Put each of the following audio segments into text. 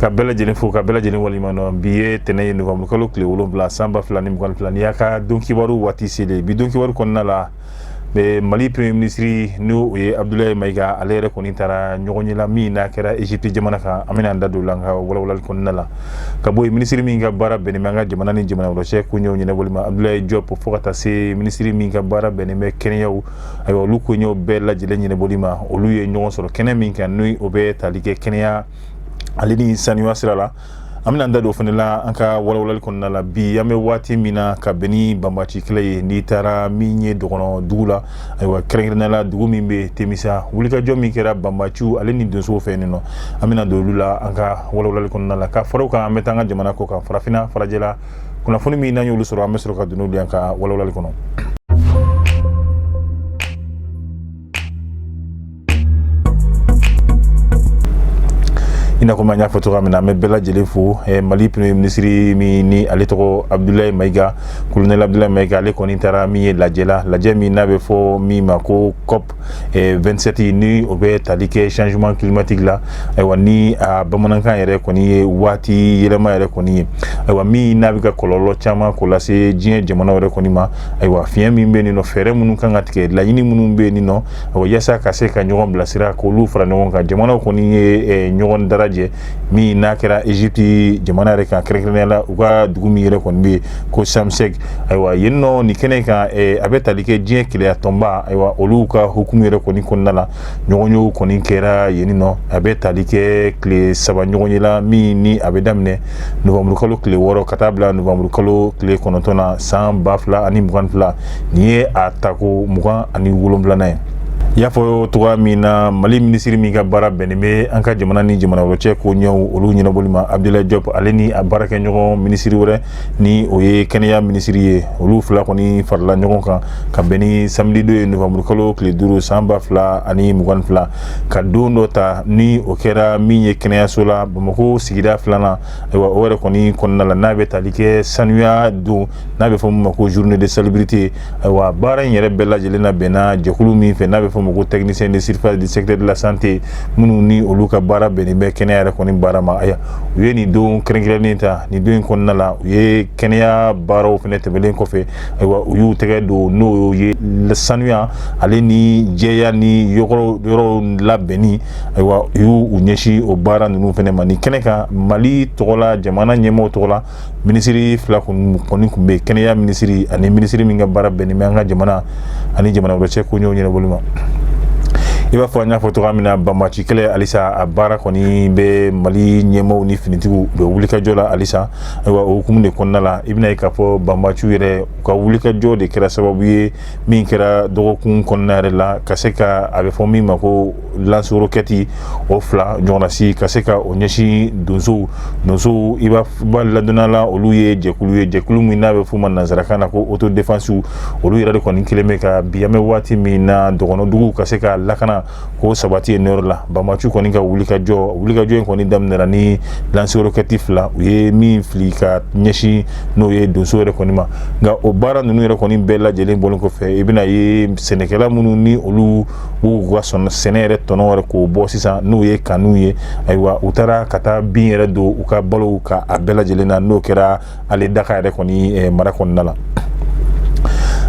ka bela jeni fo ka bela jeni walima no biye tene novembre kalo kle wolobla samba flani mkwan flani yaka donki waru wati sele bi donki waru konna la be Mali premier ministre no ye Abdoulaye Maiga alere koni tara nyogoni la mi na kera Egypte jamana ka amina ndadu langa wala konna la ka boy ministre mi nga bara bene manga jamana ni jamana ro che kunyo nyene bolima Abdoulaye Diop fokata se ministre mi nga bara bene me Kenya ayo lu kunyo bella jele nyene bolima olu ye nyon soro kene mi kan nui obe talike Kenya alini saniwa sirala amina ndado fanela anka wala konna la bi yame wati mina ka beni bambachi kle ni tara minye dogono dula aywa krengna la dugu mimbe temisa wulika jomi kera bambachu aleni donso feneno amina do lula anka wala konna la ka faroka ametanga jamana ko ka farafina farajela kuna funi mi nanyo lusoro amesoro ka dunu anka wala kono ina ko manya foto ramina me bela jelefu Mali premier ministre mi ni aletoko Abdoulaye Maiga colonel Abdoulaye Maiga ale koni tara mi la jemi na be fo mi mako COP 27 ni obe talike changement climatique la aywa ni bamanankan yere koni wati yelema yere koni aywa mi na be ka kololo chama ko lase jien jamana yere koni ma aywa fien mi be ni no fere munu kan atike la yini munu be ni no aywa yasa ka se ka nyogon blasira ko lu fra nyogon ka jamana koni nyogon dara mi nakera Egypte jamana reka krenela uga dugumi yere konbe ko samsek aywa yenno ni keneka abeta like jien kile tomba aywa oluka hukumu yere koni konnala nyogonyo koni kera yenino abeta like kle saba nyogonyela mi ni abedamne novembre kalo kle woro katabla novembre kalo kle konotona sam bafla ani muganfla ni atako mugan ani wolombla nay yafo toga mina Mali ministre mi ga bara beneme anka jamana ni jamana ro che ko nyaw olu nyina bolima Abdoulaye Diop aleni baraka nyogo ministre wore ni oye Kenya ministre ye olu fla ko ni farla nyogo ka beni samedi 2 novembre kalo kle duru samba fla ani mugan fla ka dondo ta ni okera mi Kenya sola bamako sigida flana aywa ore ko ni konna la nabe talike sanuya do nabe fo mako journée de célébrité aywa bara nyere bella jelena bena jekulu mi fe nabe moko technicien de surface du secteur de la santé munu ni oluka bara benime Kenya re koni bara ma aya we ni do krengrelenta ni do kon nala ye Kenya baro fenete belen ko fe aywa yu tege do no ye le sanuya ale ni jeya ni yoro la beni aywa yu unyeshi o bara nunu fene mani keneka Mali tola jamana nyemo tola ministry fla koni kumbe Kenya ministry ani ministry minga bara benime anga jamana ani jamana ro che ko nyo nyene bolima iba fo nya foto ramina bamachi kele alisa abara koni be Mali nyemo ni finitigu be wulika jola alisa wa hukumu de konnala ibna ikafo bamachu yere ka wulika jode kera sababu ye min kera dogo kun konnare la kaseka abe fo mi mako lance roquette ofla jonasi kaseka onyeshi donzo iba balla donala oluye jekulu mina be fo man nazarakana ko auto défense olu yere koni kilemeka biyame wati mina dogono dugu kaseka lakana ko sabati enor la bamachu koni ka wulika jo koni damnera ni lance roquette la ye mi flika nyeshi no ye donso re koni ma nga obara nunu re koni bella jelen bolon ko fe ibina ye senekela munu ni olu wa son senere tonore ko bosisa no ye kanu ye aywa utara kata bin re do uka balo ka abella jelena no kera ale daka re koni mara kon nala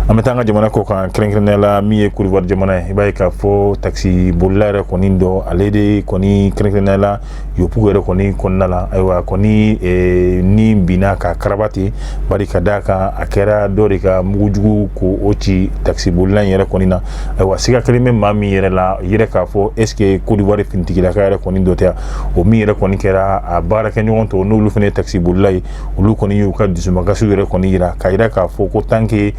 ametanga jamana ko kan krenkrela mi e kurwar jamana ibai ka fo taxi bollare konindo alede koni krenkrela yo pugere koni konnala aywa koni ni bina ka karabati bari kadaka akera dorika mujugu ko ochi taxi bollan yere konina aywa siga kelime mami yere la yere ka fo eske kurwar fintikira ka yere konindo te o mi yere koni kera a baraka nyonto no lu fene taxi bollai ulu koni yu ka disuma gasu yere koni yira ka yira ka fo ko tanke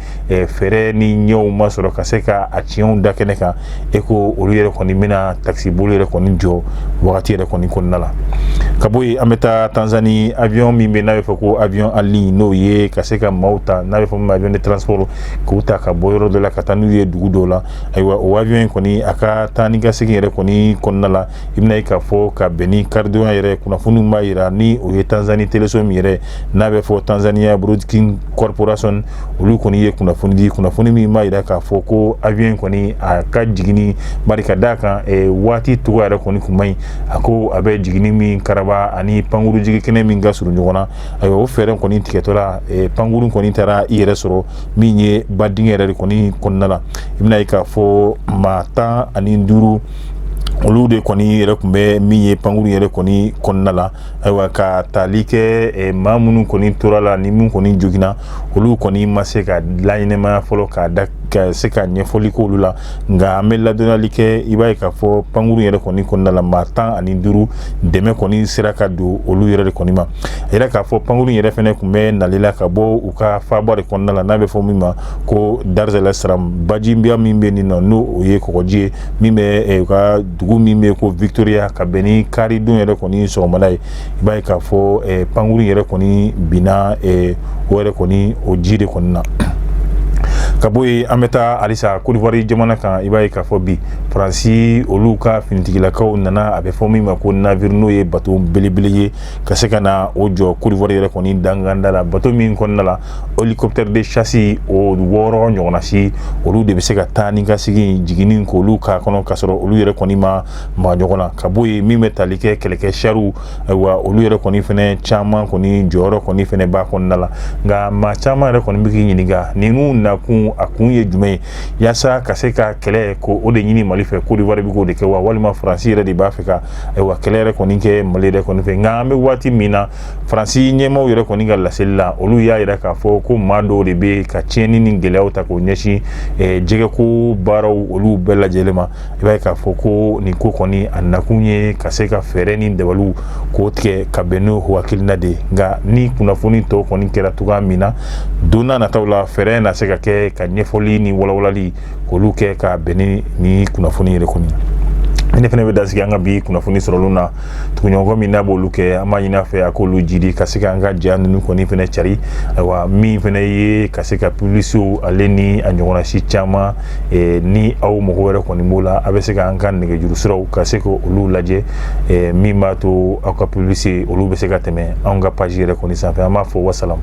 fere ni nyaw masoro kaseka achion dakeneka eko oluyere koni mina taxi bolere koni jo wakati yere koni konnala kaboy ameta Tanzanie avion mimbe nawe foko avion en ligne no ye kaseka mauta nawe foko avion de transport kuta ka boyro de la katanu ye dugudola aywa o avion koni aka tani gaseki yere koni konnala ibna ka fo ka beni cardio yere kuna funu mayira ni o ye Tanzanie telesom yere nawe fo Tanzania Broadcasting Corporation olu koni ye kuna funi mi mayira ka fo ko avion koni aka jigini barika daka wati tuwa yere koni kumai ako abe jigini mi karaba saba ani panguru jigi kene min ga suru ɲɔgɔnna ayiwa o fɛɛrɛ kɔni tigɛtɔla panguru kɔni taara i yɛrɛ sɔrɔ min ye badenkɛ yɛrɛ de kɔni kɔnɔna la i bɛna ye k'a fɔ maa 15 olu de kɔni yɛrɛ kun bɛ min ye panguru yɛrɛ kɔni kɔnɔna la ayiwa ka tali kɛ maa minnu kɔni tora la ni min kɔni joginna olu kɔni ma se ka laɲɛnɛmaya fɔlɔ ka se ka ɲɛfɔli k'olu la nka an bɛ ladɔnyali kɛ i b'a ye k'a fɔ panguru yɛrɛ kɔni kɔnɔna la maa 15 dɛmɛ kɔni sera ka don olu yɛrɛ de kɔni ma a yɛrɛ k'a fɔ panguru yɛrɛ fɛnɛ kun bɛ nali la ka bɔ u ka faaba de kɔnɔna la n'a bɛ fɔ min ma ko Darzala Saram bajibiya min bɛ nin nɔ n'o o ye kɔgɔji ye min bɛ u ka dugu min bɛ ko Victoria ka bɛn ni kari don yɛrɛ kɔni sɔgɔmada ye i b'a ye k'a fɔ panguru yɛrɛ kɔni binna o yɛrɛ kɔni o ji de kɔni na ka bɔ yen an bɛ taa halisa Côte d'Ivoire jamana kan i b'a ye k'a fɔ bi Faransi olu ka finitigilakaw nana a bɛ fɔ min ma ko navire n'o ye bateau belebele ye ka se ka na o jɔ Côte d'Ivoire yɛrɛ kɔni danganda la bateau min kɔnɔna la hélicoptère de chasse o 6 ɲɔgɔnna si olu de bɛ se ka taa ni ka segin jiginni k'olu k'a kɔnɔ k'a sɔrɔ olu yɛrɛ kɔni ma maga ɲɔgɔn na ka bɔ yen min bɛ tali kɛ kɛlɛkɛ chariw ayiwa olu yɛrɛ kɔni fɛnɛ caman kɔni jɔyɔrɔ kɔni fɛnɛ b'a kɔnɔna la nka maa caman yɛrɛ kɔni bɛ k'i ɲininka ninnu nakun a kun ye jumɛn ye yaasa ka se ka kɛlɛ ko o de ɲini Mali fɛ Côte d'Ivoire bɛ k'o de kɛ wa walima Faransi yɛrɛ de b'a fɛ ka ayiwa kɛlɛ yɛrɛ kɔni kɛ Mali yɛrɛ kɔni fɛ nka an bɛ waati min na Faransi ɲɛmaaw yɛrɛ kɔni ka laseli la olu y'a yira k'a fɔ ko maa dɔw de bɛ ka tiɲɛni ni gɛlɛyaw ta k'o ɲɛsin jɛgɛko baaraw olu bɛɛ lajɛlen ma i b'a ye k'a fɔ ko nin ko kɔni a nakun ye ka se ka fɛɛrɛ ni dabaliw k'o tigɛ ka bɛn n'o hakilina de ye nka ni kunnafoni tɔw kɔni kɛra cogoya min na don n'a nataw la fɛɛrɛ na se ka kɛ ka ɲɛfɔli ni walawalali k'olu kɛ ka bɛn ni kunnafoni yɛrɛ kɔni ne fɛnɛ bɛ dasigi an ka bi kunnafoni sɔrɔlu na tuguɲɔgɔn min n'a b'olu kɛ an b'a ɲini a fɛ a k'olu jidi ka se ka an ka jɛya ninnu kɔni fɛnɛ cari ayiwa min fɛnɛ ye ka se ka publiciw ale ni a ɲɔgɔnna si caman ni aw mɔgɔ wɛrɛ kɔni b'o la a bɛ se ka an ka nɛgɛjuru siraw ka se k'olu lajɛ min b'a to aw ka publicité olu bɛ se ka tɛmɛ anw ka page yɛrɛ kɔni sanfɛ an b'a fɔ wasalam